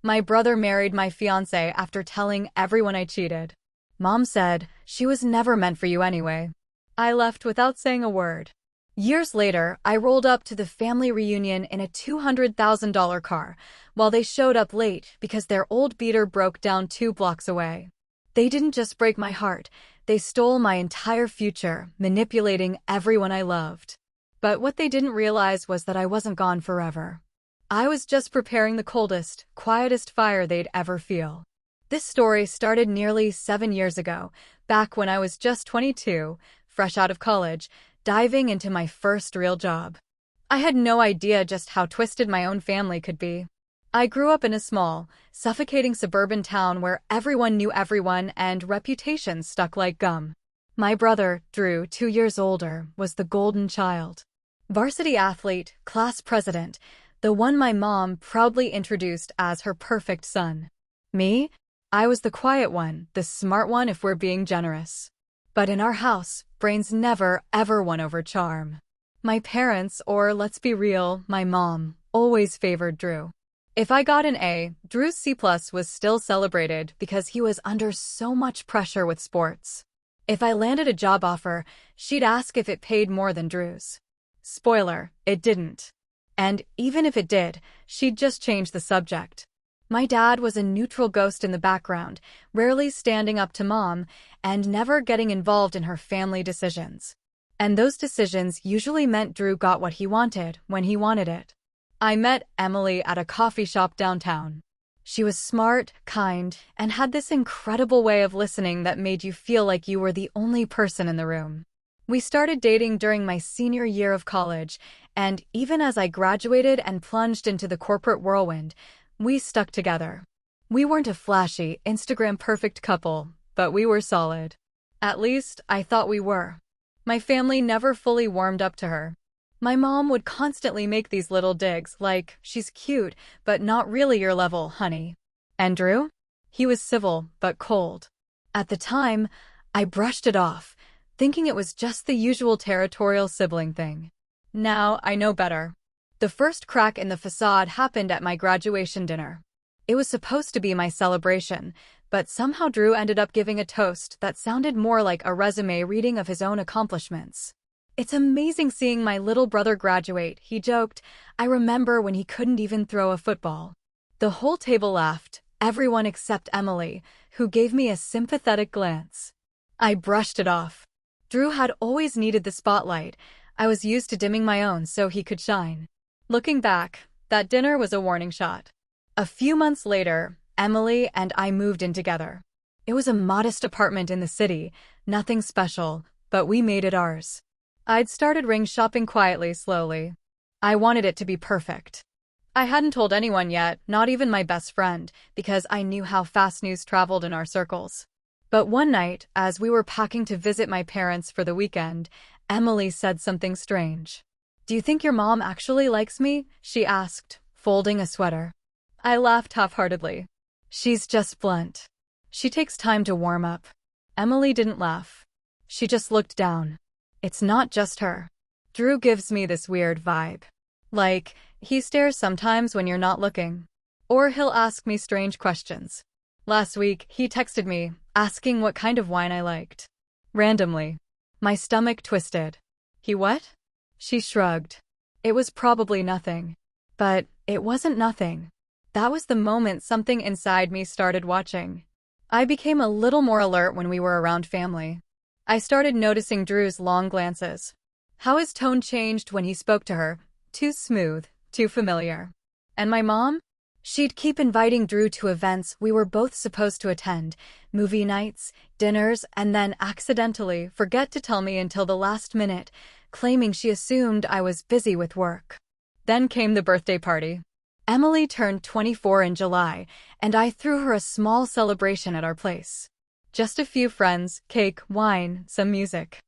My brother married my fiancée after telling everyone I cheated. Mom said, she was never meant for you anyway. I left without saying a word. Years later, I rolled up to the family reunion in a $200,000 car, while they showed up late because their old beater broke down 2 blocks away. They didn't just break my heart, they stole my entire future, manipulating everyone I loved. But what they didn't realize was that I wasn't gone forever. I was just preparing the coldest, quietest fire they'd ever feel. This story started nearly 7 years ago, back when I was just 22, fresh out of college, diving into my first real job. I had no idea just how twisted my own family could be. I grew up in a small, suffocating suburban town where everyone knew everyone and reputations stuck like gum. My brother, Drew, 2 years older, was the golden child. Varsity athlete, class president, the one my mom proudly introduced as her perfect son. Me? I was the quiet one, the smart one if we're being generous. But in our house, brains never, ever won over charm. My parents, or let's be real, my mom, always favored Drew. If I got an A, Drew's C+ was still celebrated because he was under so much pressure with sports. If I landed a job offer, she'd ask if it paid more than Drew's. Spoiler, it didn't. And even if it did, she'd just change the subject. My dad was a neutral ghost in the background, rarely standing up to mom, and never getting involved in her family decisions. And those decisions usually meant Drew got what he wanted, when he wanted it. I met Emily at a coffee shop downtown. She was smart, kind, and had this incredible way of listening that made you feel like you were the only person in the room. We started dating during my senior year of college, and even as I graduated and plunged into the corporate whirlwind, we stuck together. We weren't a flashy, Instagram-perfect couple, but we were solid. At least, I thought we were. My family never fully warmed up to her. My mom would constantly make these little digs, like, she's cute, but not really your level, honey. And Drew? He was civil, but cold. At the time, I brushed it off, thinking it was just the usual territorial sibling thing. Now, I know better. The first crack in the facade happened at my graduation dinner. It was supposed to be my celebration, but somehow Drew ended up giving a toast that sounded more like a resume reading of his own accomplishments. It's amazing seeing my little brother graduate, he joked. I remember when he couldn't even throw a football. The whole table laughed, everyone except Emily, who gave me a sympathetic glance. I brushed it off. Drew had always needed the spotlight. I was used to dimming my own so he could shine. Looking back, that dinner was a warning shot. A few months later, Emily and I moved in together. It was a modest apartment in the city, nothing special, but we made it ours. I'd started ring shopping quietly, slowly. I wanted it to be perfect. I hadn't told anyone yet, not even my best friend, because I knew how fast news traveled in our circles. But one night, as we were packing to visit my parents for the weekend, Emily said something strange. "Do you think your mom actually likes me?" she asked, folding a sweater. I laughed half-heartedly. "She's just blunt. She takes time to warm up." Emily didn't laugh. She just looked down. "It's not just her. Drew gives me this weird vibe. Like, he stares sometimes when you're not looking. Or he'll ask me strange questions. Last week, he texted me, asking what kind of wine I liked. Randomly. My stomach twisted. He what? She shrugged. It was probably nothing. But it wasn't nothing. That was the moment something inside me started watching. I became a little more alert when we were around family. I started noticing Drew's long glances. How his tone changed when he spoke to her. Too smooth, too familiar. And my mom? She'd keep inviting Drew to events we were both supposed to attend, movie nights, dinners, and then accidentally forget to tell me until the last minute, claiming she assumed I was busy with work. Then came the birthday party. Emily turned 24 in July, and I threw her a small celebration at our place. Just a few friends, cake, wine, some music.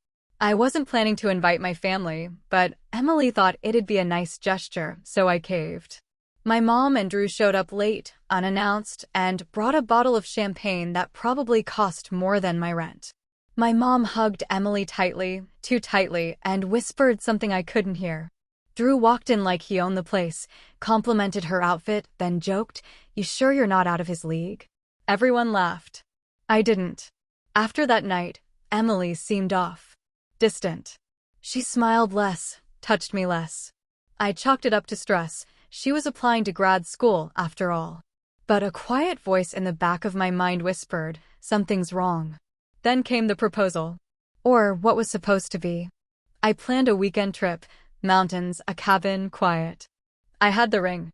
I wasn't planning to invite my family, but Emily thought it'd be a nice gesture, so I caved. My mom and Drew showed up late, unannounced, and brought a bottle of champagne that probably cost more than my rent. My mom hugged Emily tightly, too tightly, and whispered something I couldn't hear. Drew walked in like he owned the place, complimented her outfit, then joked, "You sure you're not out of his league?" Everyone laughed. I didn't. After that night, Emily seemed off. Distant. She smiled less, touched me less. I chalked it up to stress. She was applying to grad school, after all. But a quiet voice in the back of my mind whispered, "Something's wrong." Then came the proposal. Or what was supposed to be. I planned a weekend trip. Mountains, a cabin, quiet. I had the ring.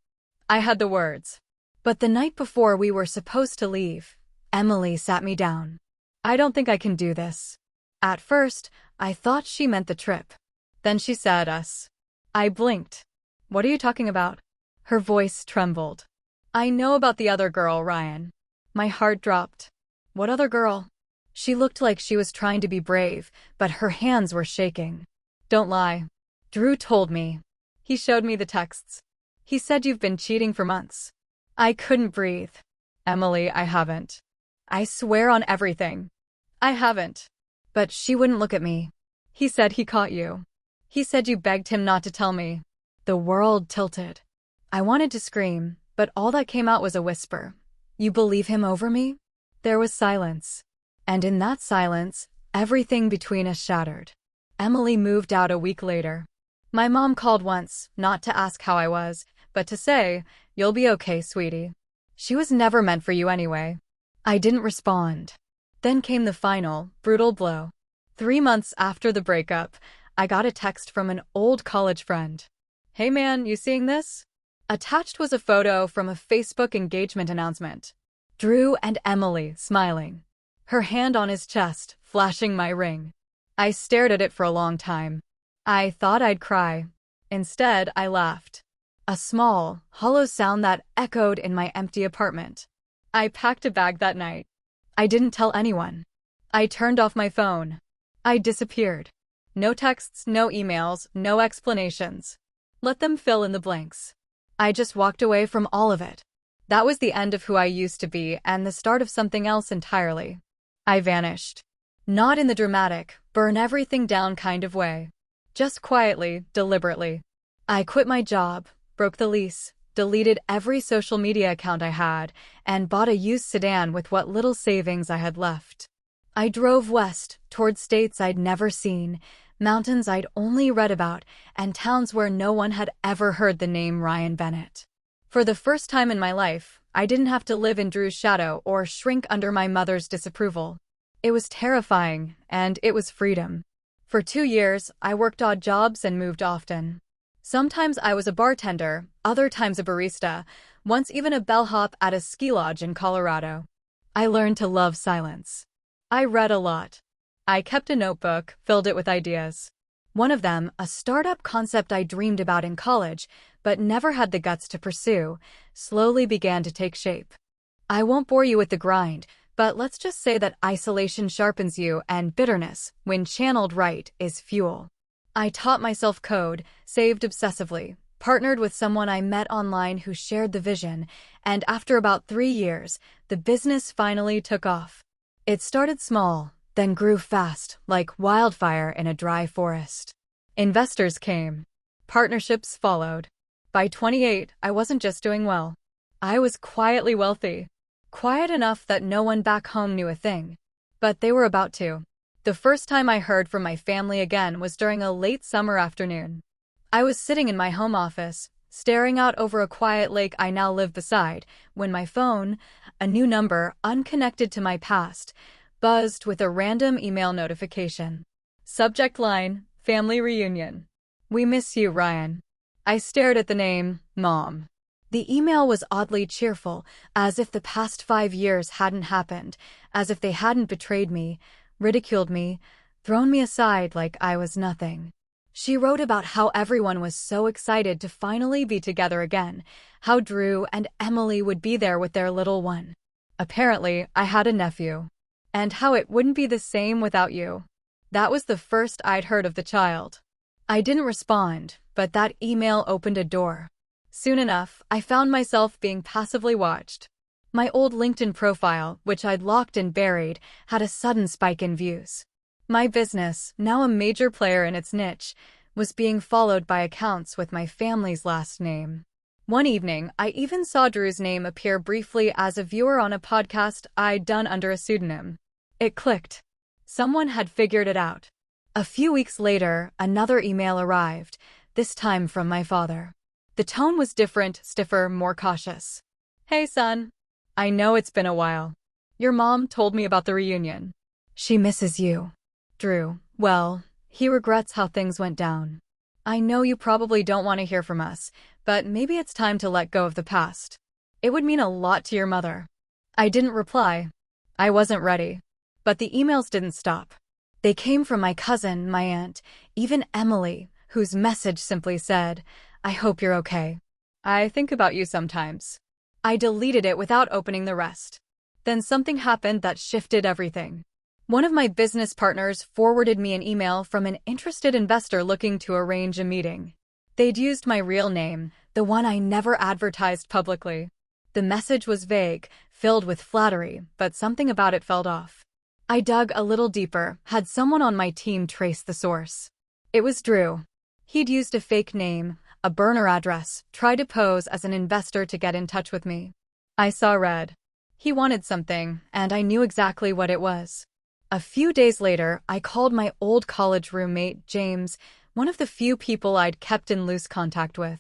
I had the words. But the night before we were supposed to leave, Emily sat me down. "I don't think I can do this." At first, I thought she meant the trip. Then she said us. I blinked. "What are you talking about?" Her voice trembled. "I know about the other girl, Ryan." My heart dropped. "What other girl?" She looked like she was trying to be brave, but her hands were shaking. "Don't lie." Drew told me. He showed me the texts. He said you've been cheating for months. I couldn't breathe. "Emily, I haven't. I swear on everything. I haven't." But she wouldn't look at me. "He said he caught you. He said you begged him not to tell me." The world tilted. I wanted to scream, but all that came out was a whisper. "You believe him over me?" There was silence. And in that silence, everything between us shattered. Emily moved out a week later. My mom called once, not to ask how I was, but to say, "You'll be okay, sweetie. She was never meant for you anyway." I didn't respond. Then came the final, brutal blow. 3 months after the breakup, I got a text from an old college friend. "Hey man, you seeing this?" Attached was a photo from a Facebook engagement announcement. Drew and Emily, smiling. Her hand on his chest, flashing my ring. I stared at it for a long time. I thought I'd cry. Instead, I laughed. A small, hollow sound that echoed in my empty apartment. I packed a bag that night. I didn't tell anyone. I turned off my phone. I disappeared. No texts, no emails, no explanations. Let them fill in the blanks. I just walked away from all of it. That was the end of who I used to be and the start of something else entirely. I vanished. Not in the dramatic, burn everything down kind of way. Just quietly, deliberately. I quit my job, broke the lease, deleted every social media account I had, and bought a used sedan with what little savings I had left. I drove west, toward states I'd never seen, mountains I'd only read about, and towns where no one had ever heard the name Ryan Bennett. For the first time in my life, I didn't have to live in Drew's shadow or shrink under my mother's disapproval. It was terrifying, and it was freedom. For 2 years, I worked odd jobs and moved often. Sometimes I was a bartender, other times a barista, once even a bellhop at a ski lodge in Colorado. I learned to love silence. I read a lot. I kept a notebook, filled it with ideas. One of them, a startup concept I dreamed about in college, but never had the guts to pursue, slowly began to take shape. I won't bore you with the grind, but let's just say that isolation sharpens you and bitterness, when channeled right, is fuel. I taught myself code, saved obsessively, partnered with someone I met online who shared the vision, and after about 3 years, the business finally took off. It started small, then grew fast, like wildfire in a dry forest. Investors came. Partnerships followed. By 28, I wasn't just doing well. I was quietly wealthy. Quiet enough that no one back home knew a thing. But they were about to. The first time I heard from my family again was during a late summer afternoon. I was sitting in my home office, staring out over a quiet lake I now live beside, when my phone, a new number unconnected to my past, buzzed with a random email notification. Subject line, family reunion. "We miss you, Ryan." I stared at the name, Mom. The email was oddly cheerful, as if the past 5 years hadn't happened, as if they hadn't betrayed me, ridiculed me, thrown me aside like I was nothing. She wrote about how everyone was so excited to finally be together again, how Drew and Emily would be there with their little one. Apparently, I had a nephew. And how it wouldn't be the same without you. That was the first I'd heard of the child. I didn't respond, but that email opened a door. Soon enough, I found myself being passively watched. My old LinkedIn profile, which I'd locked and buried, had a sudden spike in views. My business, now a major player in its niche, was being followed by accounts with my family's last name. One evening, I even saw Drew's name appear briefly as a viewer on a podcast I'd done under a pseudonym. It clicked. Someone had figured it out. A few weeks later, another email arrived, this time from my father. The tone was different, stiffer, more cautious. "Hey, son. I know it's been a while. Your mom told me about the reunion. She misses you. Drew, well, he regrets how things went down. I know you probably don't want to hear from us, but maybe it's time to let go of the past. It would mean a lot to your mother." I didn't reply. I wasn't ready. But the emails didn't stop. They came from my cousin, my aunt, even Emily, whose message simply said, "I hope you're okay. I think about you sometimes." I deleted it without opening the rest. Then something happened that shifted everything. One of my business partners forwarded me an email from an interested investor looking to arrange a meeting. They'd used my real name, the one I never advertised publicly. The message was vague, filled with flattery, but something about it felt off. I dug a little deeper, had someone on my team trace the source. It was Drew. He'd used a fake name, a burner address, tried to pose as an investor to get in touch with me. I saw red. He wanted something, and I knew exactly what it was. A few days later, I called my old college roommate, James, one of the few people I'd kept in loose contact with.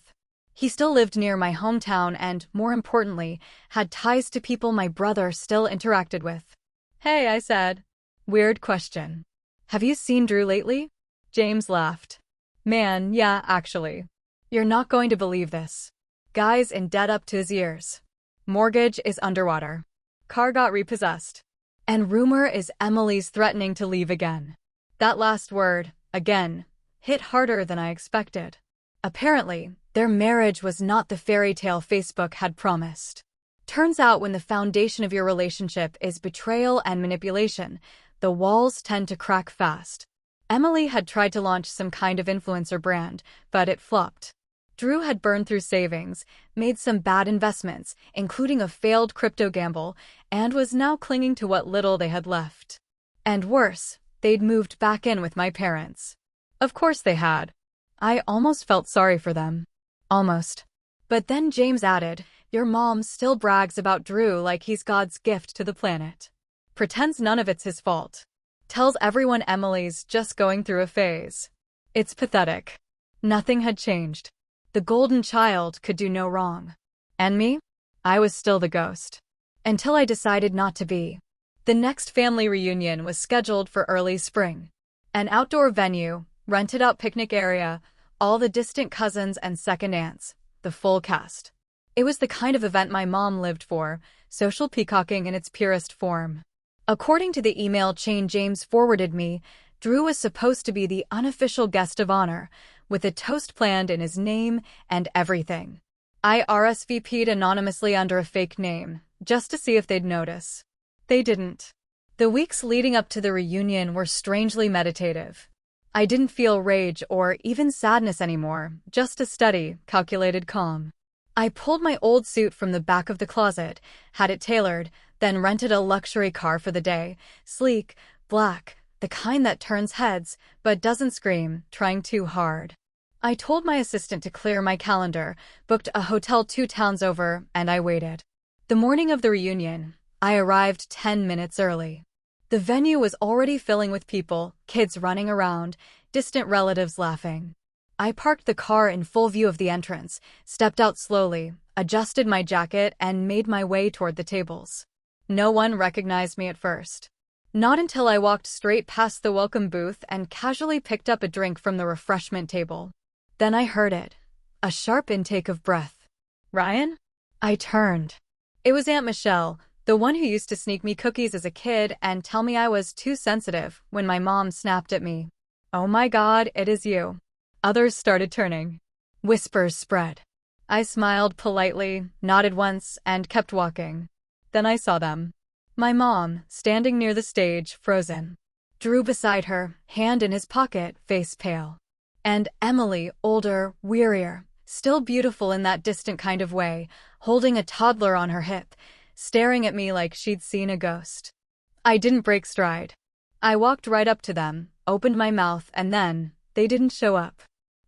He still lived near my hometown and, more importantly, had ties to people my brother still interacted with. "Hey," I said. "Weird question. Have you seen Drew lately?" James laughed. "Man, yeah, actually. You're not going to believe this. Guy's in debt up to his ears. Mortgage is underwater. Car got repossessed. And rumor is Emily's threatening to leave again." That last word, again, hit harder than I expected. Apparently, their marriage was not the fairy tale Facebook had promised. Turns out when the foundation of your relationship is betrayal and manipulation, the walls tend to crack fast. Emily had tried to launch some kind of influencer brand, but it flopped. Drew had burned through savings, made some bad investments, including a failed crypto gamble, and was now clinging to what little they had left. And worse, they'd moved back in with my parents. Of course they had. I almost felt sorry for them. Almost. But then James added, "Your mom still brags about Drew like he's God's gift to the planet. Pretends none of it's his fault. Tells everyone Emily's just going through a phase. It's pathetic." Nothing had changed. The golden child could do no wrong. And me? I was still the ghost. Until I decided not to be. The next family reunion was scheduled for early spring. An outdoor venue, rented out picnic area, all the distant cousins and second aunts, the full cast. It was the kind of event my mom lived for, social peacocking in its purest form. According to the email chain James forwarded me, Drew was supposed to be the unofficial guest of honor, with a toast planned in his name and everything. I RSVP'd anonymously under a fake name, just to see if they'd notice. They didn't. The weeks leading up to the reunion were strangely meditative. I didn't feel rage or even sadness anymore, just a steady, calculated calm. I pulled my old suit from the back of the closet, had it tailored, then rented a luxury car for the day, sleek, black, the kind that turns heads, but doesn't scream, trying too hard. I told my assistant to clear my calendar, booked a hotel 2 towns over, and I waited. The morning of the reunion, I arrived 10 minutes early. The venue was already filling with people, kids running around, distant relatives laughing. I parked the car in full view of the entrance, stepped out slowly, adjusted my jacket, and made my way toward the tables. No one recognized me at first. Not until I walked straight past the welcome booth and casually picked up a drink from the refreshment table. Then I heard it. A sharp intake of breath. "Ryan?" I turned. It was Aunt Michelle, the one who used to sneak me cookies as a kid and tell me I was too sensitive when my mom snapped at me. "Oh my God, it is you." Others started turning. Whispers spread. I smiled politely, nodded once, and kept walking. Then I saw them. My mom, standing near the stage, frozen. Drew beside her, hand in his pocket, face pale. And Emily, older, wearier, still beautiful in that distant kind of way, holding a toddler on her hip, staring at me like she'd seen a ghost. I didn't break stride. I walked right up to them, opened my mouth, and then, they didn't show up.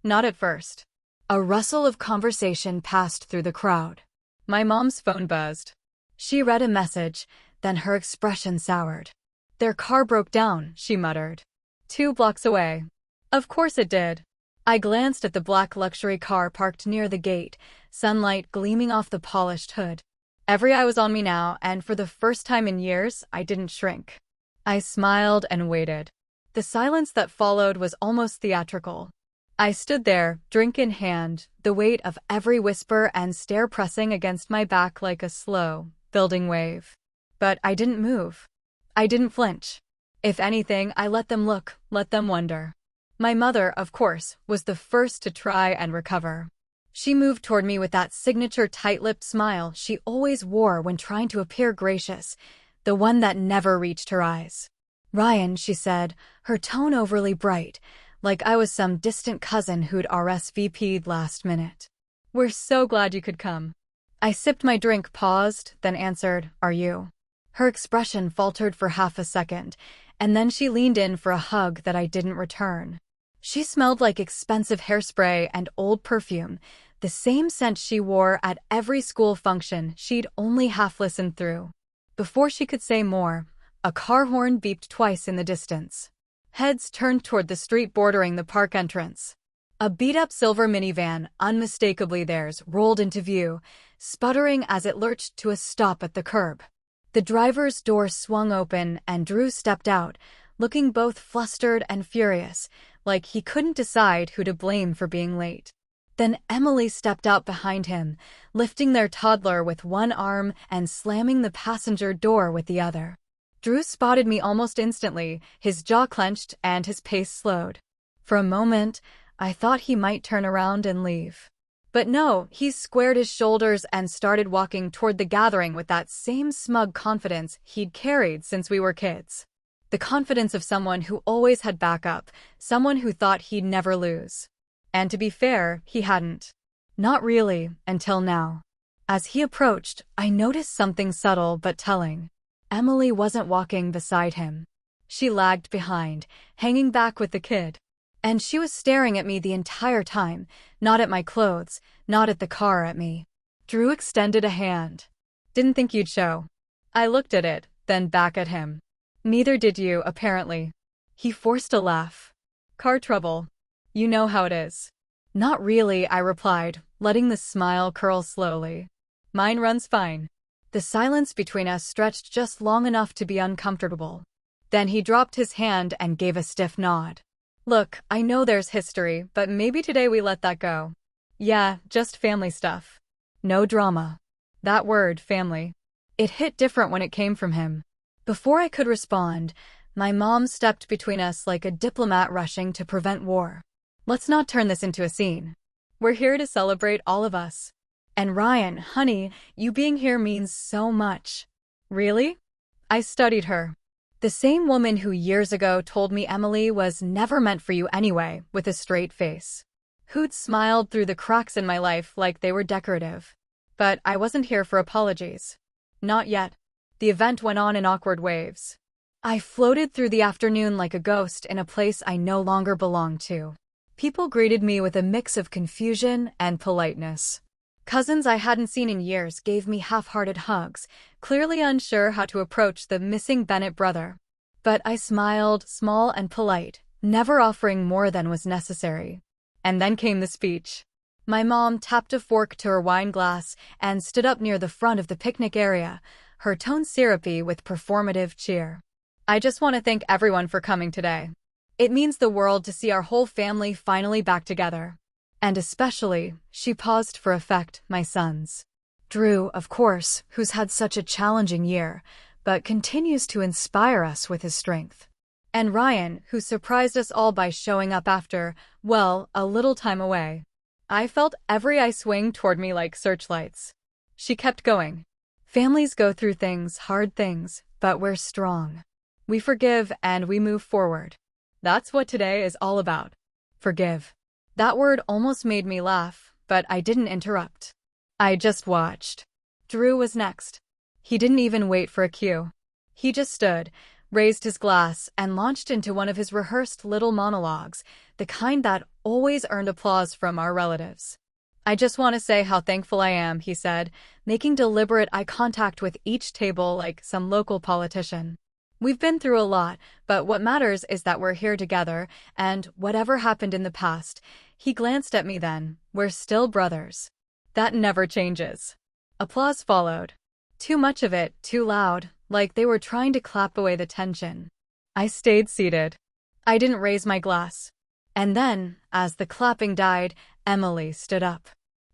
Not at first. A rustle of conversation passed through the crowd. My mom's phone buzzed. She read a message, then her expression soured. "Their car broke down," she muttered. 2 blocks away. Of course it did. I glanced at the black luxury car parked near the gate, sunlight gleaming off the polished hood. Every eye was on me now, and for the first time in years, I didn't shrink. I smiled and waited. The silence that followed was almost theatrical. I stood there, drink in hand, the weight of every whisper and stare pressing against my back like a slow, building wave. But I didn't move. I didn't flinch. If anything, I let them look, let them wonder. My mother, of course, was the first to try and recover. She moved toward me with that signature tight-lipped smile she always wore when trying to appear gracious, the one that never reached her eyes. "Ryan," she said, her tone overly bright, like I was some distant cousin who'd RSVP'd last minute. "We're so glad you could come." I sipped my drink, paused, then answered, "Are you?" Her expression faltered for half a second, and then she leaned in for a hug that I didn't return. She smelled like expensive hairspray and old perfume, the same scent she wore at every school function she'd only half listened through. Before she could say more, a car horn beeped twice in the distance. Heads turned toward the street bordering the park entrance. A beat-up silver minivan, unmistakably theirs, rolled into view, sputtering as it lurched to a stop at the curb. The driver's door swung open and Drew stepped out, looking both flustered and furious, like he couldn't decide who to blame for being late. Then Emily stepped out behind him, lifting their toddler with one arm and slamming the passenger door with the other. Drew spotted me almost instantly, his jaw clenched and his pace slowed. For a moment, I thought he might turn around and leave. But no, he squared his shoulders and started walking toward the gathering with that same smug confidence he'd carried since we were kids. The confidence of someone who always had backup, someone who thought he'd never lose. And to be fair, he hadn't. Not really, until now. As he approached, I noticed something subtle but telling. Emily wasn't walking beside him. She lagged behind, hanging back with the kid. And she was staring at me the entire time, not at my clothes, not at the car, at me. Drew extended a hand. "Didn't think you'd show." I looked at it, then back at him. "Neither did you, apparently." He forced a laugh. "Car trouble. You know how it is." "Not really," I replied, letting the smile curl slowly. "Mine runs fine." The silence between us stretched just long enough to be uncomfortable. Then he dropped his hand and gave a stiff nod. "Look, I know there's history, but maybe today we let that go. Yeah, just family stuff. No drama." That word, family. It hit different when it came from him. Before I could respond, my mom stepped between us like a diplomat rushing to prevent war. "Let's not turn this into a scene. We're here to celebrate all of us. And Ryan, honey, you being here means so much." "Really?" I studied her. The same woman who years ago told me Emily was never meant for you anyway, with a straight face. Who'd smiled through the cracks in my life like they were decorative. But I wasn't here for apologies. Not yet. The event went on in awkward waves. I floated through the afternoon like a ghost in a place I no longer belonged to. People greeted me with a mix of confusion and politeness. Cousins I hadn't seen in years gave me half-hearted hugs, clearly unsure how to approach the missing Bennett brother. But I smiled, small and polite, never offering more than was necessary. And then came the speech. My mom tapped a fork to her wine glass and stood up near the front of the picnic area, her tone syrupy with performative cheer. "I just want to thank everyone for coming today. It means the world to see our whole family finally back together. And especially," she paused for effect, "my sons. Drew, of course, who's had such a challenging year, but continues to inspire us with his strength. And Ryan, who surprised us all by showing up after, well, a little time away." I felt every eye swing toward me like searchlights. She kept going. "Families go through things, hard things, but we're strong. We forgive and we move forward. That's what today is all about. Forgive." That word almost made me laugh, but I didn't interrupt. I just watched. Drew was next. He didn't even wait for a cue. He just stood, raised his glass, and launched into one of his rehearsed little monologues, the kind that always earned applause from our relatives. I just want to say how thankful I am, he said, making deliberate eye contact with each table like some local politician. We've been through a lot, but what matters is that we're here together, and whatever happened in the past, he glanced at me then, we're still brothers. That never changes. Applause followed. Too much of it, too loud, like they were trying to clap away the tension. I stayed seated. I didn't raise my glass. And then, as the clapping died, Emily stood up.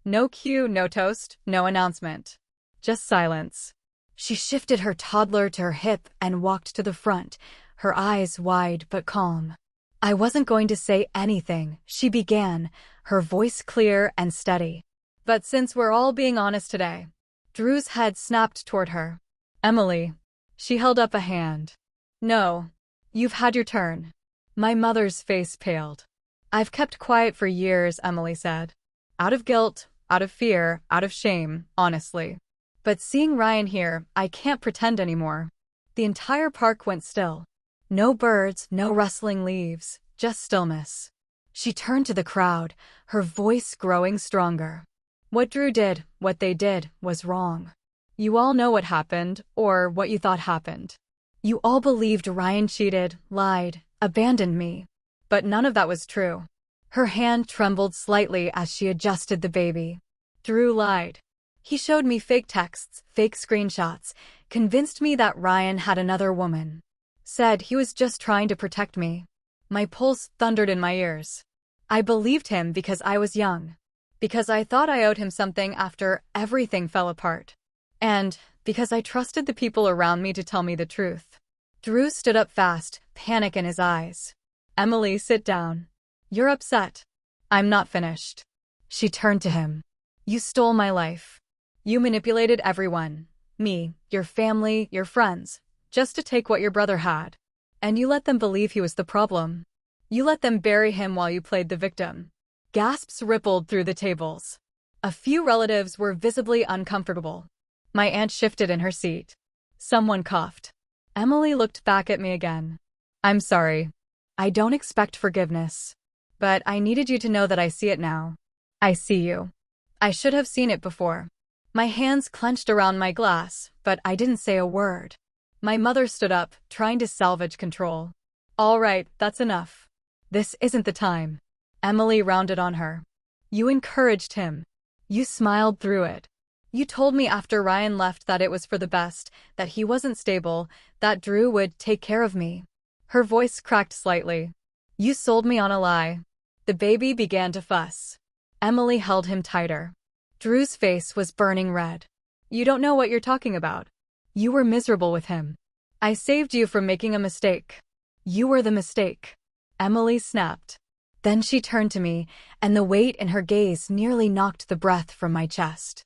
No cue, no toast, no announcement. Just silence. She shifted her toddler to her hip and walked to the front, her eyes wide but calm. I wasn't going to say anything, she began, her voice clear and steady. But since we're all being honest today. Drew's head snapped toward her. Emily. She held up a hand. No. You've had your turn. My mother's face paled. I've kept quiet for years, Emily said. Out of guilt, out of fear, out of shame, honestly. But seeing Ryan here, I can't pretend anymore. The entire park went still. No birds, no rustling leaves, just stillness. She turned to the crowd, her voice growing stronger. What Drew did, what they did, was wrong. You all know what happened, or what you thought happened. You all believed Ryan cheated, lied, abandoned me. But none of that was true. Her hand trembled slightly as she adjusted the baby. Drew lied. He showed me fake texts, fake screenshots, convinced me that Ryan had another woman. Said he was just trying to protect me. My pulse thundered in my ears. I believed him because I was young. Because I thought I owed him something after everything fell apart. And because I trusted the people around me to tell me the truth. Drew stood up fast, panic in his eyes. Emily, sit down. You're upset. I'm not finished. She turned to him. You stole my life. You manipulated everyone. Me, your family, your friends. Just to take what your brother had. And you let them believe he was the problem. You let them bury him while you played the victim. Gasps rippled through the tables. A few relatives were visibly uncomfortable. My aunt shifted in her seat. Someone coughed. Emily looked back at me again. I'm sorry. I don't expect forgiveness. But I needed you to know that I see it now. I see you. I should have seen it before. My hands clenched around my glass, but I didn't say a word. My mother stood up, trying to salvage control. All right, that's enough. This isn't the time. Emily rounded on her. You encouraged him. You smiled through it. You told me after Ryan left that it was for the best, that he wasn't stable, that Drew would take care of me. Her voice cracked slightly. You sold me on a lie. The baby began to fuss. Emily held him tighter. Drew's face was burning red. You don't know what you're talking about. You were miserable with him. I saved you from making a mistake. You were the mistake. Emily snapped. Then she turned to me, and the weight in her gaze nearly knocked the breath from my chest.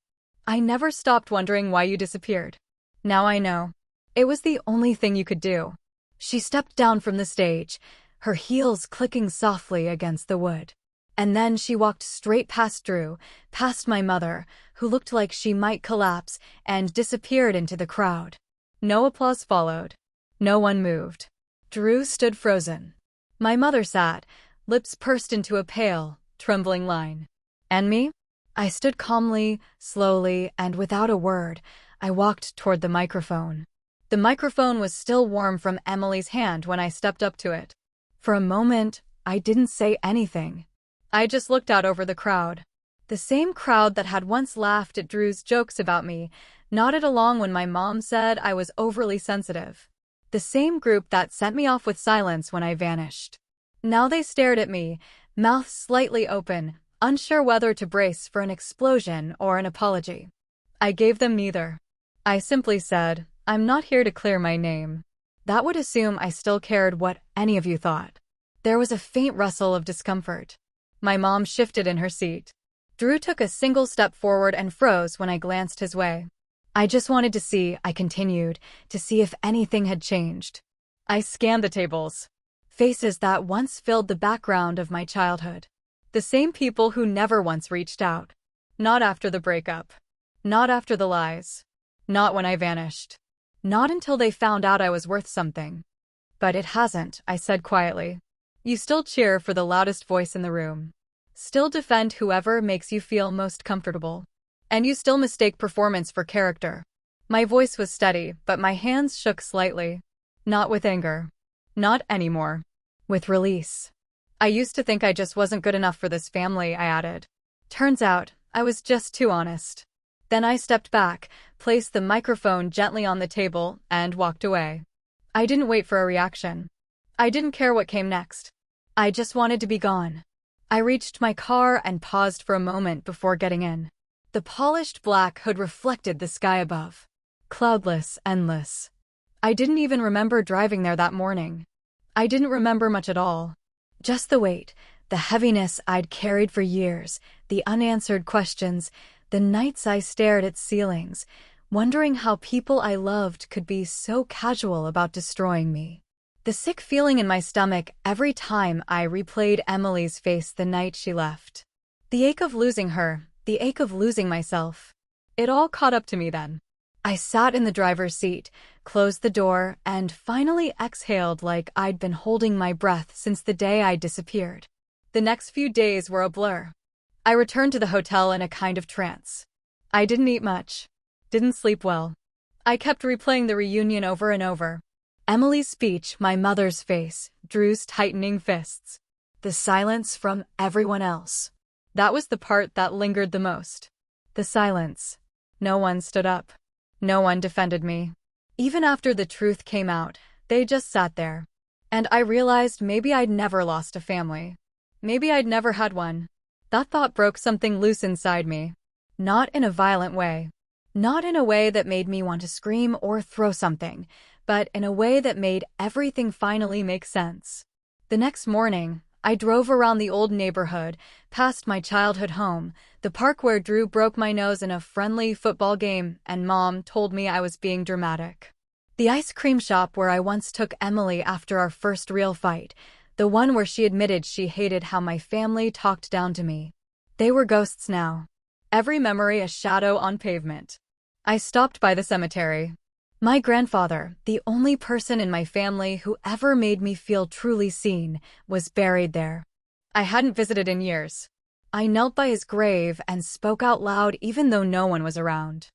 I never stopped wondering why you disappeared. Now I know. It was the only thing you could do. She stepped down from the stage, her heels clicking softly against the wood. And then she walked straight past Drew, past my mother, who looked like she might collapse, and disappeared into the crowd. No applause followed. No one moved. Drew stood frozen. My mother sat, lips pursed into a pale, trembling line. And me? I stood calmly, slowly, and without a word, I walked toward the microphone. The microphone was still warm from Emily's hand when I stepped up to it. For a moment, I didn't say anything. I just looked out over the crowd. The same crowd that had once laughed at Drew's jokes about me, nodded along when my mom said I was overly sensitive. The same group that sent me off with silence when I vanished. Now they stared at me, mouths slightly open, unsure whether to brace for an explosion or an apology. I gave them neither. I simply said, I'm not here to clear my name. That would assume I still cared what any of you thought. There was a faint rustle of discomfort. My mom shifted in her seat. Drew took a single step forward and froze when I glanced his way. I just wanted to see, I continued, to see if anything had changed. I scanned the tables. Faces that once filled the background of my childhood. The same people who never once reached out. Not after the breakup. Not after the lies. Not when I vanished. Not until they found out I was worth something. But it hasn't, I said quietly. You still cheer for the loudest voice in the room. Still defend whoever makes you feel most comfortable. And you still mistake performance for character. My voice was steady, but my hands shook slightly. Not with anger. Not anymore. With release. I used to think I just wasn't good enough for this family, I added. Turns out, I was just too honest. Then I stepped back, placed the microphone gently on the table, and walked away. I didn't wait for a reaction. I didn't care what came next. I just wanted to be gone. I reached my car and paused for a moment before getting in. The polished black hood reflected the sky above. Cloudless, endless. I didn't even remember driving there that morning. I didn't remember much at all. Just the weight, the heaviness I'd carried for years, the unanswered questions, the nights I stared at ceilings, wondering how people I loved could be so casual about destroying me. The sick feeling in my stomach every time I replayed Emily's face the night she left. The ache of losing her, the ache of losing myself. It all caught up to me then. I sat in the driver's seat, closed the door, and finally exhaled like I'd been holding my breath since the day I disappeared. The next few days were a blur. I returned to the hotel in a kind of trance. I didn't eat much. Didn't sleep well. I kept replaying the reunion over and over. Emily's speech, my mother's face, Drew's tightening fists. The silence from everyone else. That was the part that lingered the most. The silence. No one stood up. No one defended me. Even after the truth came out, they just sat there. And I realized maybe I'd never lost a family. Maybe I'd never had one. That thought broke something loose inside me. Not in a violent way. Not in a way that made me want to scream or throw something, but in a way that made everything finally make sense. The next morning, I drove around the old neighborhood, past my childhood home, the park where Drew broke my nose in a friendly football game and Mom told me I was being dramatic. The ice cream shop where I once took Emily after our first real fight, the one where she admitted she hated how my family talked down to me. They were ghosts now. Every memory a shadow on pavement. I stopped by the cemetery. My grandfather, the only person in my family who ever made me feel truly seen, was buried there. I hadn't visited in years. I knelt by his grave and spoke out loud even though no one was around.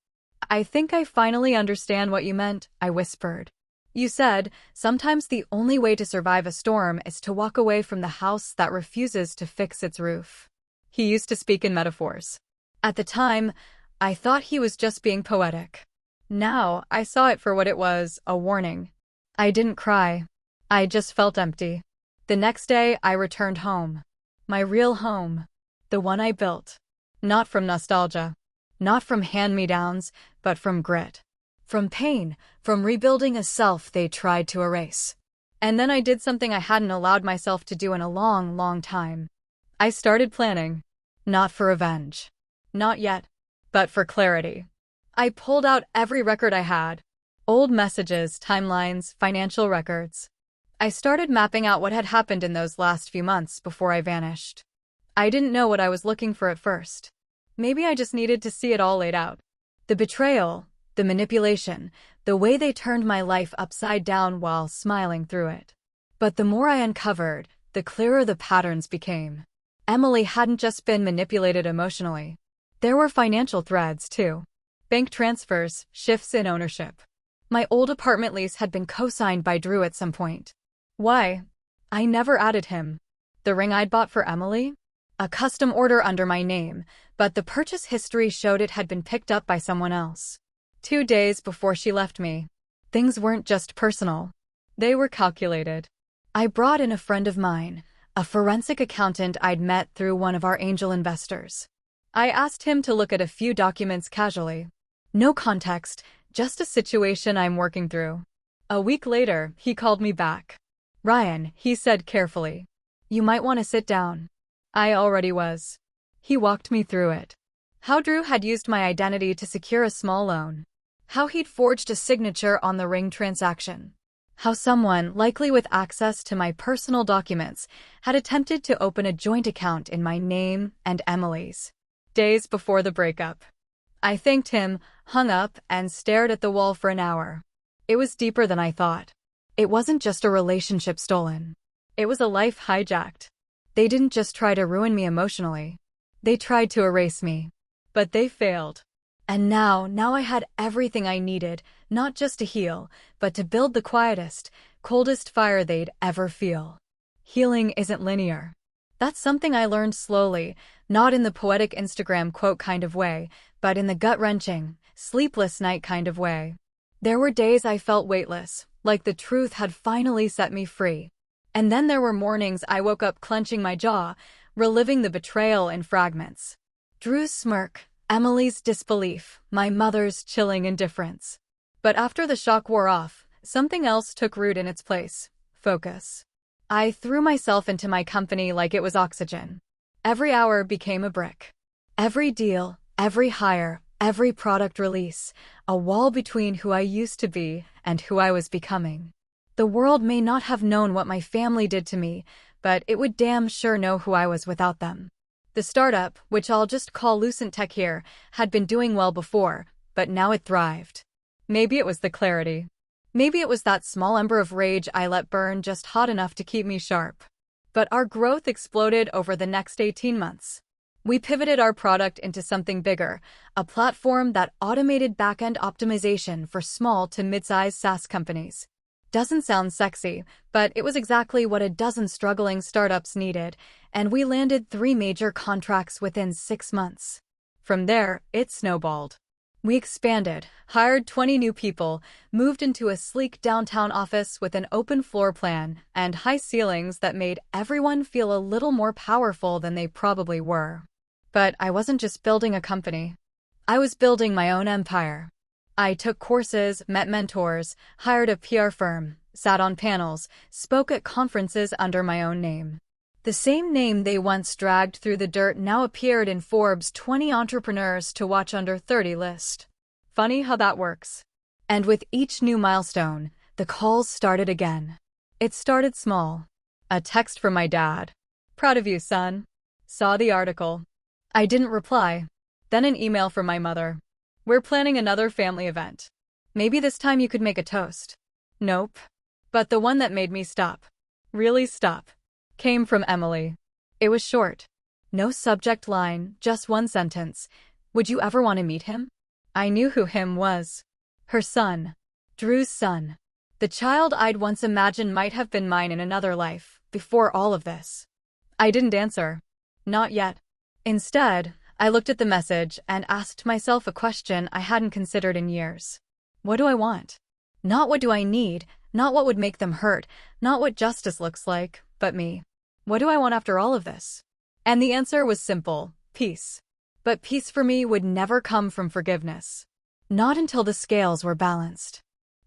I think I finally understand what you meant, I whispered. You said, sometimes the only way to survive a storm is to walk away from the house that refuses to fix its roof. He used to speak in metaphors. At the time, I thought he was just being poetic. Now, I saw it for what it was, a warning. I didn't cry. I just felt empty. The next day, I returned home. My real home. The one I built. Not from nostalgia. Not from hand-me-downs, but from grit. From pain, from rebuilding a self they tried to erase. And then I did something I hadn't allowed myself to do in a long, long time. I started planning. Not for revenge. Not yet. But for clarity. I pulled out every record I had. Old messages, timelines, financial records. I started mapping out what had happened in those last few months before I vanished. I didn't know what I was looking for at first. Maybe I just needed to see it all laid out. The betrayal, the manipulation, the way they turned my life upside down while smiling through it. But the more I uncovered, the clearer the patterns became. Emily hadn't just been manipulated emotionally. There were financial threads, too. Bank transfers, shifts in ownership. My old apartment lease had been co-signed by Drew at some point. Why? I never added him. The ring I'd bought for Emily? A custom order under my name, but the purchase history showed it had been picked up by someone else. 2 days before she left me. Things weren't just personal. They were calculated. I brought in a friend of mine, a forensic accountant I'd met through one of our angel investors. I asked him to look at a few documents casually. No context, just a situation I'm working through. A week later, he called me back. Ryan, he said carefully. You might want to sit down. I already was. He walked me through it. How Drew had used my identity to secure a small loan. How he'd forged a signature on the ring transaction. How someone, likely with access to my personal documents, had attempted to open a joint account in my name and Emily's. Days before the breakup. I thanked him, hung up, and stared at the wall for an hour. It was deeper than I thought. It wasn't just a relationship stolen. It was a life hijacked. They didn't just try to ruin me emotionally. They tried to erase me. But they failed. And now I had everything I needed, not just to heal, but to build the quietest, coldest fire they'd ever feel. Healing isn't linear. That's something I learned slowly, not in the poetic Instagram quote kind of way, but in the gut-wrenching, sleepless night kind of way. There were days I felt weightless, like the truth had finally set me free. And then there were mornings I woke up clenching my jaw, reliving the betrayal in fragments. Drew's smirk, Emily's disbelief, my mother's chilling indifference. But after the shock wore off, something else took root in its place: focus. I threw myself into my company like it was oxygen. Every hour became a brick. Every deal, every hire, every product release, a wall between who I used to be and who I was becoming. The world may not have known what my family did to me, but it would damn sure know who I was without them. The startup, which I'll just call Lucent Tech here, had been doing well before, but now it thrived. Maybe it was the clarity. Maybe it was that small ember of rage I let burn just hot enough to keep me sharp. But our growth exploded over the next 18 months. We pivoted our product into something bigger, a platform that automated back-end optimization for small to mid-sized SaaS companies. Doesn't sound sexy, but it was exactly what a dozen struggling startups needed, and we landed 3 major contracts within 6 months. From there, it snowballed. We expanded, hired 20 new people, moved into a sleek downtown office with an open floor plan and high ceilings that made everyone feel a little more powerful than they probably were. But I wasn't just building a company. I was building my own empire. I took courses, met mentors, hired a PR firm, sat on panels, spoke at conferences under my own name. The same name they once dragged through the dirt now appeared in Forbes' 20 entrepreneurs to watch under 30 list. Funny how that works. And with each new milestone, the calls started again. It started small. A text from my dad. "Proud of you, son. Saw the article." I didn't reply. Then an email from my mother. "We're planning another family event. Maybe this time you could make a toast." Nope. But the one that made me stop, really stop, came from Emily. It was short. No subject line, just one sentence. "Would you ever want to meet him?" I knew who him was. Her son. Drew's son. The child I'd once imagined might have been mine in another life, before all of this. I didn't answer. Not yet. Instead, I looked at the message and asked myself a question I hadn't considered in years. What do I want? Not what do I need, not what would make them hurt, not what justice looks like, but me. What do I want after all of this? And the answer was simple: peace. But peace for me would never come from forgiveness. Not until the scales were balanced.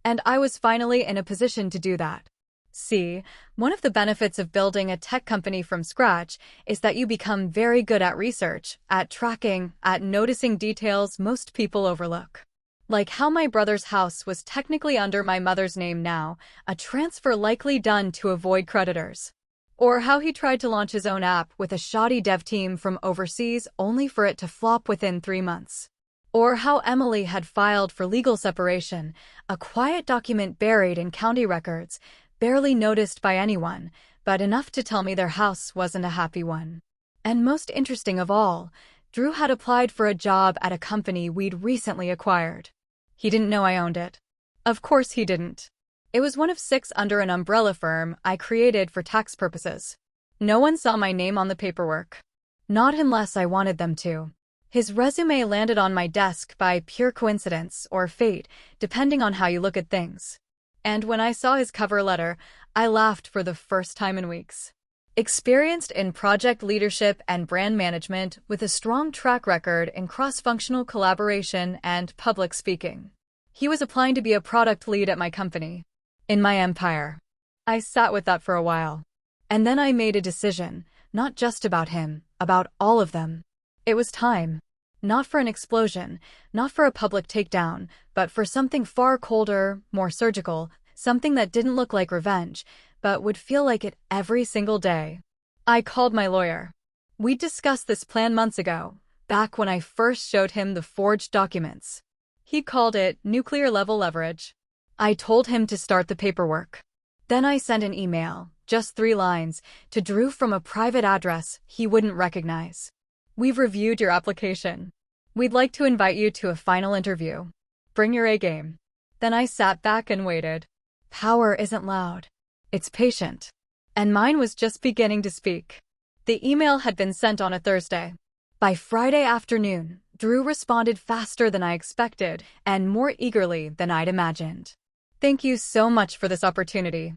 And I was finally in a position to do that. See, one of the benefits of building a tech company from scratch is that you become very good at research, at tracking, at noticing details most people overlook. Like how my brother's house was technically under my mother's name now, a transfer likely done to avoid creditors. Or how he tried to launch his own app with a shoddy dev team from overseas only for it to flop within 3 months. Or how Emily had filed for legal separation, a quiet document buried in county records, barely noticed by anyone, but enough to tell me their house wasn't a happy one. And most interesting of all, Drew had applied for a job at a company we'd recently acquired. He didn't know I owned it. Of course he didn't. It was one of 6 under an umbrella firm I created for tax purposes. No one saw my name on the paperwork. Not unless I wanted them to. His resume landed on my desk by pure coincidence or fate, depending on how you look at things. And when I saw his cover letter, I laughed for the first time in weeks. Experienced in project leadership and brand management with a strong track record in cross-functional collaboration and public speaking. He was applying to be a product lead at my company. In my empire. I sat with that for a while. And then I made a decision, not just about him, about all of them. It was time. Not for an explosion, not for a public takedown, but for something far colder, more surgical, something that didn't look like revenge, but would feel like it every single day. I called my lawyer. We discussed this plan months ago, back when I first showed him the forged documents. He called it nuclear-level leverage. I told him to start the paperwork. Then I sent an email, just 3 lines, to Drew from a private address he wouldn't recognize. We've reviewed your application. We'd like to invite you to a final interview. Bring your A game. Then I sat back and waited. Power isn't loud. It's patient. And mine was just beginning to speak. The email had been sent on a Thursday. By Friday afternoon, Drew responded faster than I expected and more eagerly than I'd imagined. Thank you so much for this opportunity.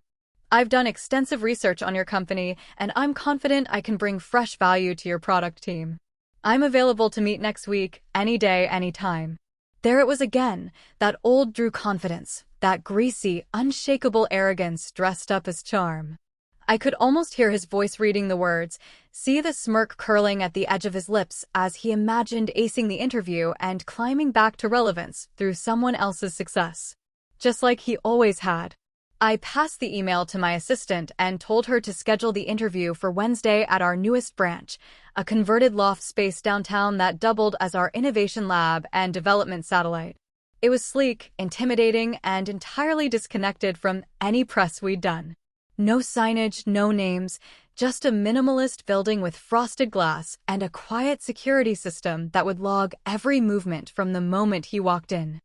I've done extensive research on your company, and I'm confident I can bring fresh value to your product team. I'm available to meet next week, any day, any time. There it was again, that old Drew confidence, that greasy, unshakable arrogance dressed up as charm. I could almost hear his voice reading the words, see the smirk curling at the edge of his lips as he imagined acing the interview and climbing back to relevance through someone else's success. Just like he always had. I passed the email to my assistant and told her to schedule the interview for Wednesday at our newest branch, a converted loft space downtown that doubled as our innovation lab and development satellite. It was sleek, intimidating, and entirely disconnected from any press we'd done. No signage, no names, just a minimalist building with frosted glass and a quiet security system that would log every movement from the moment he walked in.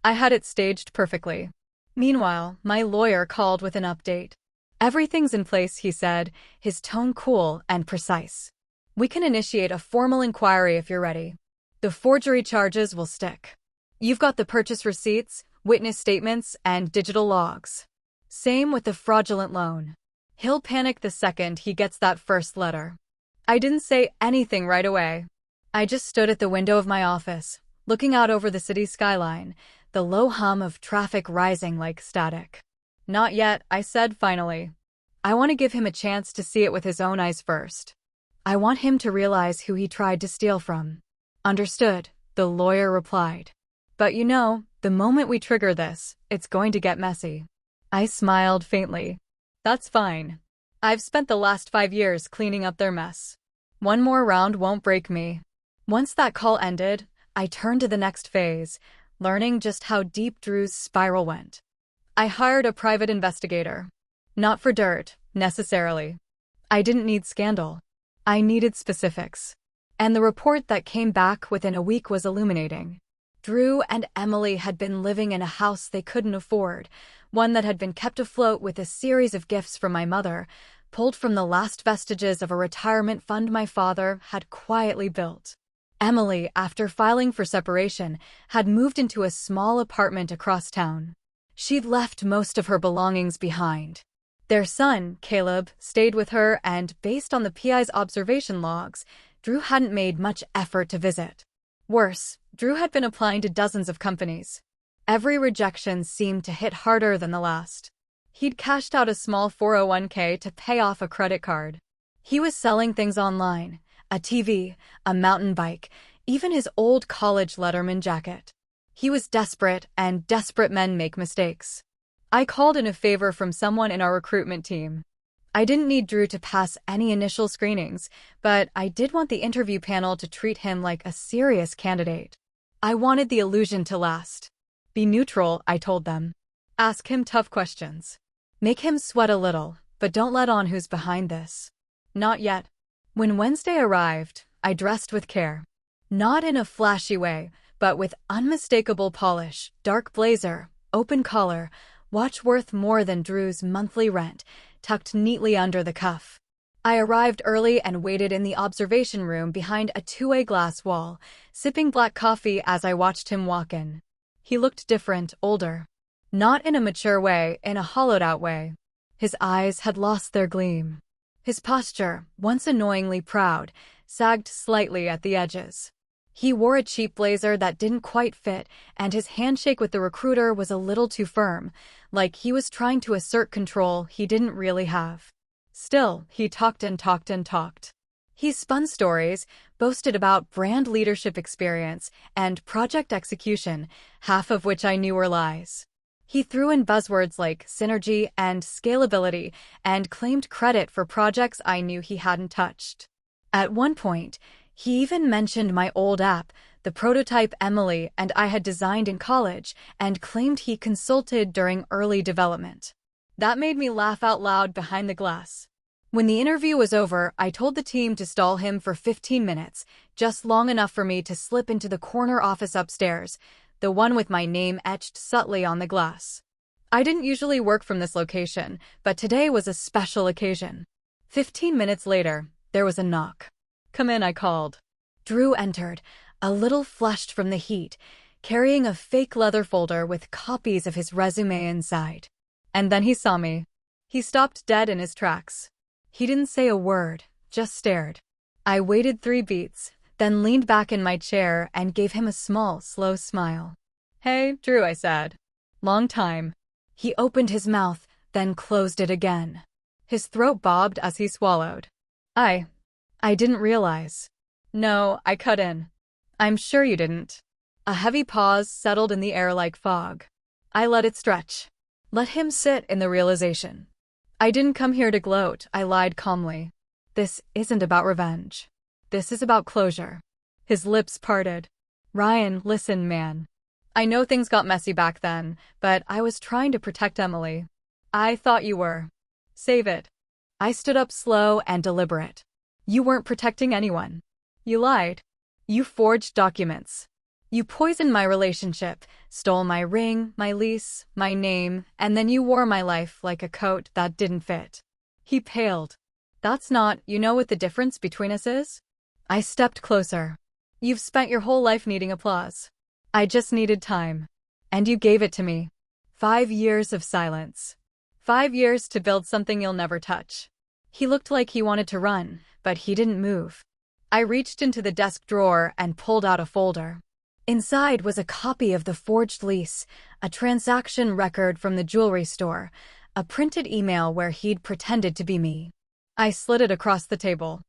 I had it staged perfectly. Meanwhile, my lawyer called with an update. Everything's in place, he said, his tone cool and precise. We can initiate a formal inquiry if you're ready. The forgery charges will stick. You've got the purchase receipts, witness statements, and digital logs. Same with the fraudulent loan. He'll panic the second he gets that first letter. I didn't say anything right away. I just stood at the window of my office, looking out over the city skyline, the low hum of traffic rising like static. Not yet, I said finally. I want to give him a chance to see it with his own eyes first. I want him to realize who he tried to steal from. Understood, the lawyer replied. But you know, the moment we trigger this, it's going to get messy. I smiled faintly. That's fine. I've spent the last 5 years cleaning up their mess. One more round won't break me. Once that call ended, I turned to the next phase, learning just how deep Drew's spiral went. I hired a private investigator. Not for dirt, necessarily. I didn't need scandal. I needed specifics. And the report that came back within a week was illuminating. Drew and Emily had been living in a house they couldn't afford, one that had been kept afloat with a series of gifts from my mother, pulled from the last vestiges of a retirement fund my father had quietly built. Emily, after filing for separation, had moved into a small apartment across town. She'd left most of her belongings behind. Their son, Caleb, stayed with her and, based on the PI's observation logs, Drew hadn't made much effort to visit. Worse, Drew had been applying to dozens of companies. Every rejection seemed to hit harder than the last. He'd cashed out a small 401k to pay off a credit card. He was selling things online, a TV, a mountain bike, even his old college Letterman jacket. He was desperate, and desperate men make mistakes. I called in a favor from someone in our recruitment team. I didn't need Drew to pass any initial screenings, but I did want the interview panel to treat him like a serious candidate. I wanted the illusion to last. Be neutral, I told them. Ask him tough questions. Make him sweat a little, but don't let on who's behind this. Not yet. When Wednesday arrived, I dressed with care. Not in a flashy way, but with unmistakable polish, dark blazer, open collar, watch worth more than Drew's monthly rent, tucked neatly under the cuff. I arrived early and waited in the observation room behind a two-way glass wall, sipping black coffee as I watched him walk in. He looked different, older. Not in a mature way, in a hollowed-out way. His eyes had lost their gleam. His posture, once annoyingly proud, sagged slightly at the edges. He wore a cheap blazer that didn't quite fit, and his handshake with the recruiter was a little too firm, like he was trying to assert control he didn't really have. Still, he talked and talked and talked. He spun stories, boasted about brand leadership experience and project execution, half of which I knew were lies. He threw in buzzwords like synergy and scalability and claimed credit for projects I knew he hadn't touched. At one point, he even mentioned my old app, the prototype Emily and I had designed in college, and claimed he consulted during early development. That made me laugh out loud behind the glass. When the interview was over, I told the team to stall him for 15 minutes, just long enough for me to slip into the corner office upstairs, the one with my name etched subtly on the glass. I didn't usually work from this location, but today was a special occasion. 15 minutes later, there was a knock. "Come in," I called. Drew entered, a little flushed from the heat, carrying a fake leather folder with copies of his resume inside. And then he saw me. He stopped dead in his tracks. He didn't say a word, just stared. I waited 3 beats, then leaned back in my chair and gave him a small, slow smile. "Hey, Drew," I said. "Long time." He opened his mouth, then closed it again. His throat bobbed as he swallowed. I didn't realize. No, I cut in. "I'm sure you didn't." A heavy pause settled in the air like fog. I let it stretch. Let him sit in the realization. "I didn't come here to gloat," I lied calmly. "This isn't about revenge. This is about closure." His lips parted. "Ryan, listen, man. I know things got messy back then, but I was trying to protect Emily. I thought you were. Save it." I stood up slow and deliberate. "You weren't protecting anyone. You lied. You forged documents. You poisoned my relationship, stole my ring, my lease, my name, and then you wore my life like a coat that didn't fit." He paled. "That's not, you know what the difference between us is?" I stepped closer. "You've spent your whole life needing applause. I just needed time. And you gave it to me. 5 years of silence. 5 years to build something you'll never touch." He looked like he wanted to run, but he didn't move. I reached into the desk drawer and pulled out a folder. Inside was a copy of the forged lease, a transaction record from the jewelry store, a printed email where he'd pretended to be me. I slid it across the table.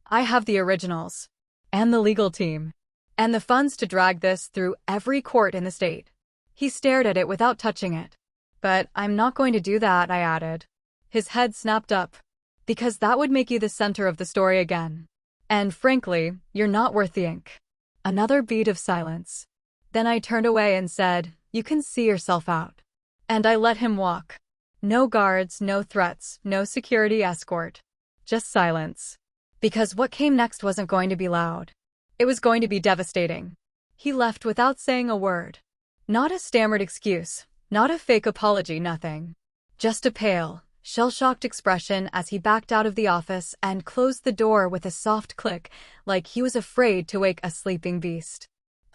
"I have the originals. And the legal team. And the funds to drag this through every court in the state." He stared at it without touching it. "But I'm not going to do that," I added. His head snapped up. "Because that would make you the center of the story again. And frankly, you're not worth the ink." Another beat of silence. Then I turned away and said, "You can see yourself out." And I let him walk. No guards, no threats, no security escort. Just silence. Because what came next wasn't going to be loud. It was going to be devastating. He left without saying a word. Not a stammered excuse, not a fake apology, nothing. Just a pale, shell-shocked expression as he backed out of the office and closed the door with a soft click, like he was afraid to wake a sleeping beast.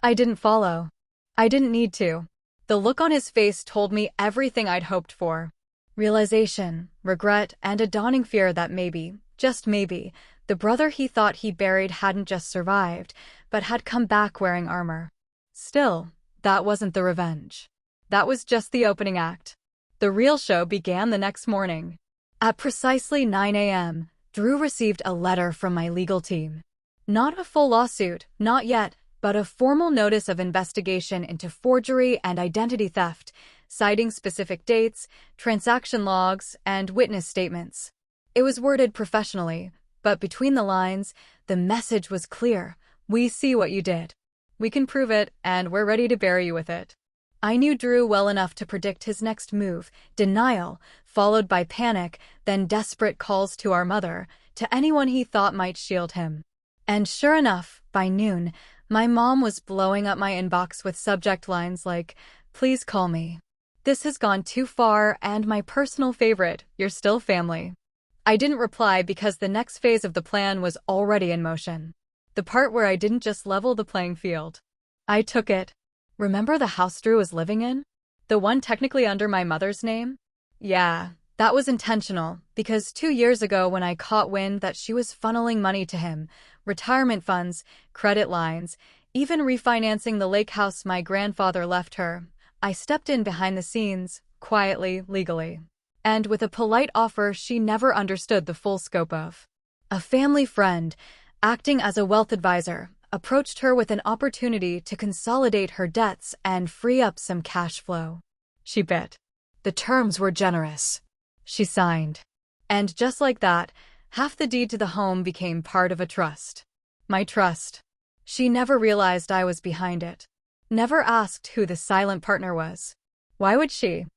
I didn't follow. I didn't need to. The look on his face told me everything I'd hoped for. Realization, regret, and a dawning fear that maybe, just maybe, the brother he thought he buried hadn't just survived, but had come back wearing armor. Still, that wasn't the revenge. That was just the opening act. The real show began the next morning. At precisely 9 a.m., Drew received a letter from my legal team. Not a full lawsuit, not yet, but a formal notice of investigation into forgery and identity theft, citing specific dates, transaction logs, and witness statements. It was worded professionally, but between the lines, the message was clear. "We see what you did. We can prove it, and we're ready to bury you with it." I knew Drew well enough to predict his next move: denial, followed by panic, then desperate calls to our mother, to anyone he thought might shield him. And sure enough, by noon, my mom was blowing up my inbox with subject lines like, "Please call me. This has gone too far," and my personal favorite, "You're still family." I didn't reply because the next phase of the plan was already in motion. The part where I didn't just level the playing field. I took it. "Remember the house Drew was living in? The one technically under my mother's name? Yeah, that was intentional, because 2 years ago when I caught wind that she was funneling money to him, retirement funds, credit lines, even refinancing the lake house my grandfather left her, I stepped in behind the scenes, quietly, legally. And with a polite offer she never understood the full scope of. A family friend, acting as a wealth advisor, approached her with an opportunity to consolidate her debts and free up some cash flow. She bit. The terms were generous. She signed. And just like that, half the deed to the home became part of a trust. My trust. She never realized I was behind it. Never asked who the silent partner was. Why would she?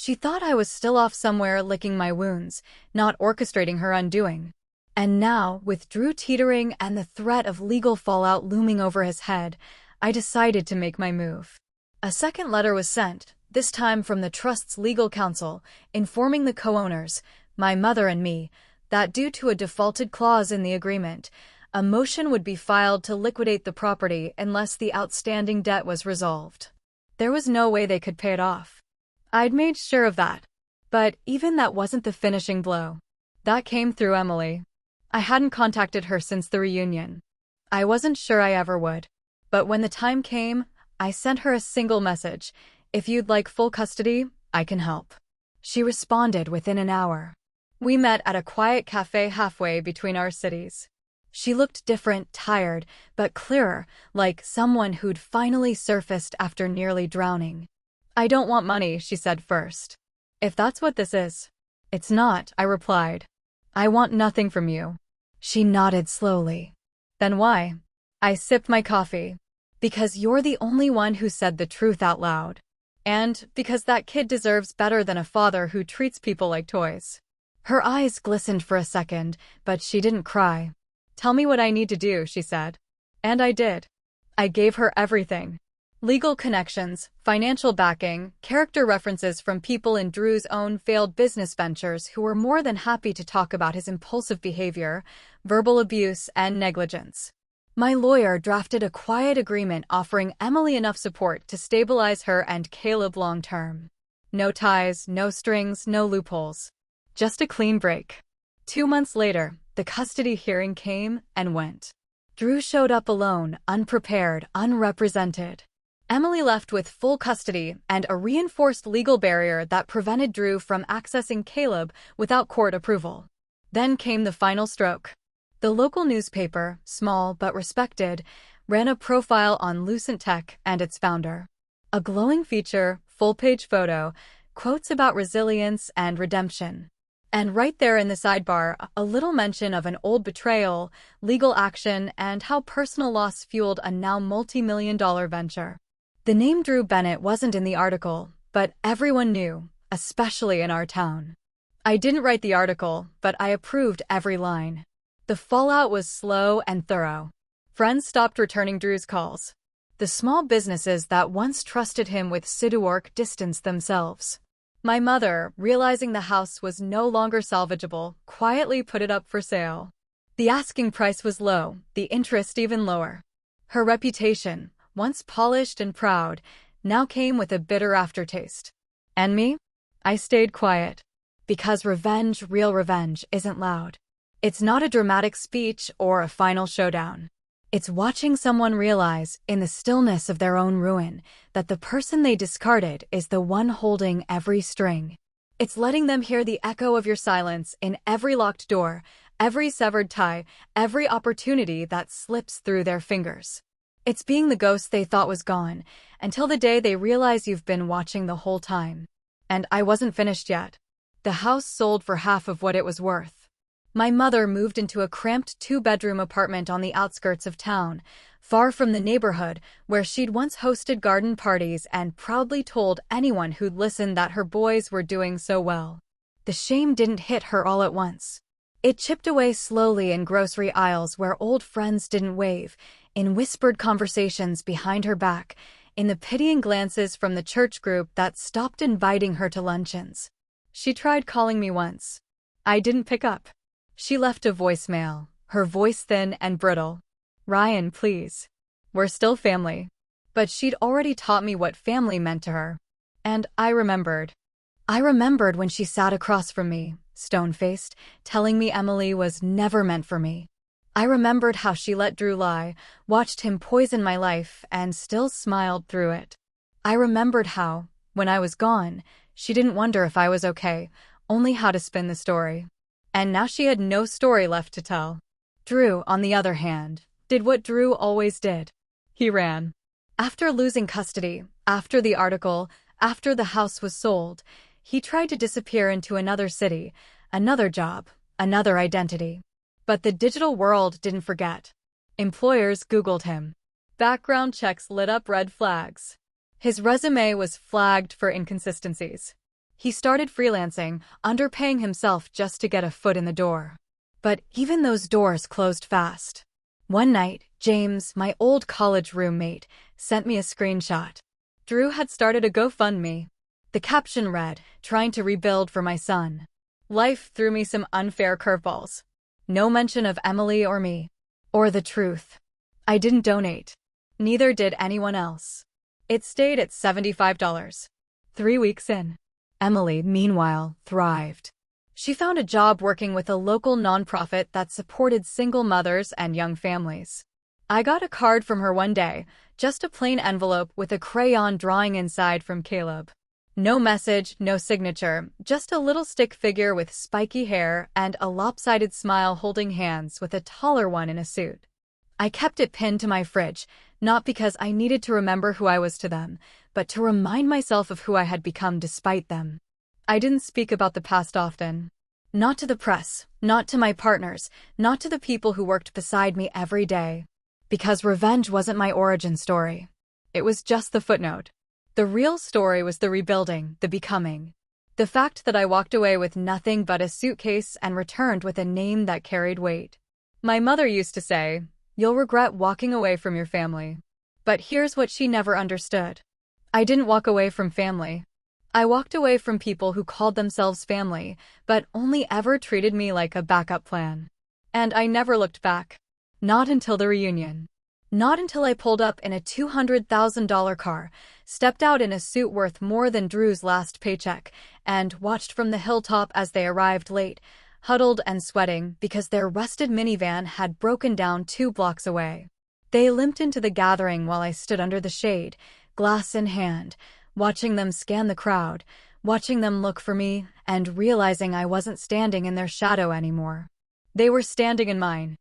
She thought I was still off somewhere licking my wounds, not orchestrating her undoing. And now, with Drew teetering and the threat of legal fallout looming over his head, I decided to make my move. A second letter was sent, this time from the trust's legal counsel, informing the co-owners, my mother and me, that due to a defaulted clause in the agreement, a motion would be filed to liquidate the property unless the outstanding debt was resolved. There was no way they could pay it off. I'd made sure of that. But even that wasn't the finishing blow. That came through Emily. I hadn't contacted her since the reunion. I wasn't sure I ever would. But when the time came, I sent her a single message. If you'd like full custody, I can help. She responded within an hour. We met at a quiet cafe halfway between our cities. She looked different, tired, but clearer, like someone who'd finally surfaced after nearly drowning. I don't want money, she said first. If that's what this is. It's not, I replied. I want nothing from you. She nodded slowly. Then why? I sipped my coffee. Because you're the only one who said the truth out loud. And because that kid deserves better than a father who treats people like toys. Her eyes glistened for a second, but she didn't cry. Tell me what I need to do, she said. And I did. I gave her everything. Legal connections, financial backing, character references from people in Drew's own failed business ventures who were more than happy to talk about his impulsive behavior, verbal abuse, and negligence. My lawyer drafted a quiet agreement offering Emily enough support to stabilize her and Caleb long-term. No ties, no strings, no loopholes. Just a clean break. 2 months later, the custody hearing came and went. Drew showed up alone, unprepared, unrepresented. Emily left with full custody and a reinforced legal barrier that prevented Drew from accessing Caleb without court approval. Then came the final stroke. The local newspaper, small but respected, ran a profile on Lucent Tech and its founder. A glowing feature, full-page photo, quotes about resilience and redemption. And right there in the sidebar, a little mention of an old betrayal, legal action, and how personal loss fueled a now multi-million-dollar venture. The name Drew Bennett wasn't in the article, but everyone knew, especially in our town. I didn't write the article, but I approved every line. The fallout was slow and thorough. Friends stopped returning Drew's calls. The small businesses that once trusted him with Siduark distanced themselves. My mother, realizing the house was no longer salvageable, quietly put it up for sale. The asking price was low, the interest even lower. Her reputation, once polished and proud, now came with a bitter aftertaste. And me? I stayed quiet. Because revenge, real revenge, isn't loud. It's not a dramatic speech or a final showdown. It's watching someone realize, in the stillness of their own ruin, that the person they discarded is the one holding every string. It's letting them hear the echo of your silence in every locked door, every severed tie, every opportunity that slips through their fingers. It's being the ghost they thought was gone, until the day they realize you've been watching the whole time. And I wasn't finished yet. The house sold for half of what it was worth. My mother moved into a cramped 2-bedroom apartment on the outskirts of town, far from the neighborhood where she'd once hosted garden parties and proudly told anyone who'd listened that her boys were doing so well. The shame didn't hit her all at once. It chipped away slowly in grocery aisles where old friends didn't wave, in whispered conversations behind her back, in the pitying glances from the church group that stopped inviting her to luncheons. She tried calling me once. I didn't pick up. She left a voicemail, her voice thin and brittle. Ryan, please. We're still family. But she'd already taught me what family meant to her. And I remembered. I remembered when she sat across from me, stone-faced, telling me Emily was never meant for me. I remembered how she let Drew lie, watched him poison my life, and still smiled through it. I remembered how, when I was gone, she didn't wonder if I was okay, only how to spin the story. And now she had no story left to tell. Drew, on the other hand, did what Drew always did. He ran. After losing custody, after the article, after the house was sold, he tried to disappear into another city, another job, another identity. But the digital world didn't forget. Employers Googled him. Background checks lit up red flags. His resume was flagged for inconsistencies. He started freelancing, underpaying himself just to get a foot in the door. But even those doors closed fast. One night, James, my old college roommate, sent me a screenshot. Drew had started a GoFundMe. The caption read, "Trying to rebuild for my son." Life threw me some unfair curveballs. No mention of Emily or me. Or the truth. I didn't donate. Neither did anyone else. It stayed at $75. 3 weeks in. Emily, meanwhile, thrived. She found a job working with a local nonprofit that supported single mothers and young families. I got a card from her one day, just a plain envelope with a crayon drawing inside from Caleb. No message, no signature, just a little stick figure with spiky hair and a lopsided smile holding hands with a taller one in a suit. I kept it pinned to my fridge, not because I needed to remember who I was to them, but to remind myself of who I had become despite them. I didn't speak about the past often. Not to the press, not to my partners, not to the people who worked beside me every day. Because revenge wasn't my origin story. It was just the footnote. The real story was the rebuilding, the becoming. The fact that I walked away with nothing but a suitcase and returned with a name that carried weight. My mother used to say, "You'll regret walking away from your family." But here's what she never understood. I didn't walk away from family. I walked away from people who called themselves family, but only ever treated me like a backup plan. And I never looked back. Not until the reunion. Not until I pulled up in a $200,000 car, stepped out in a suit worth more than Drew's last paycheck, and watched from the hilltop as they arrived late, huddled and sweating because their rusted minivan had broken down 2 blocks away. They limped into the gathering while I stood under the shade, glass in hand, watching them scan the crowd, watching them look for me, and realizing I wasn't standing in their shadow anymore. They were standing in mine.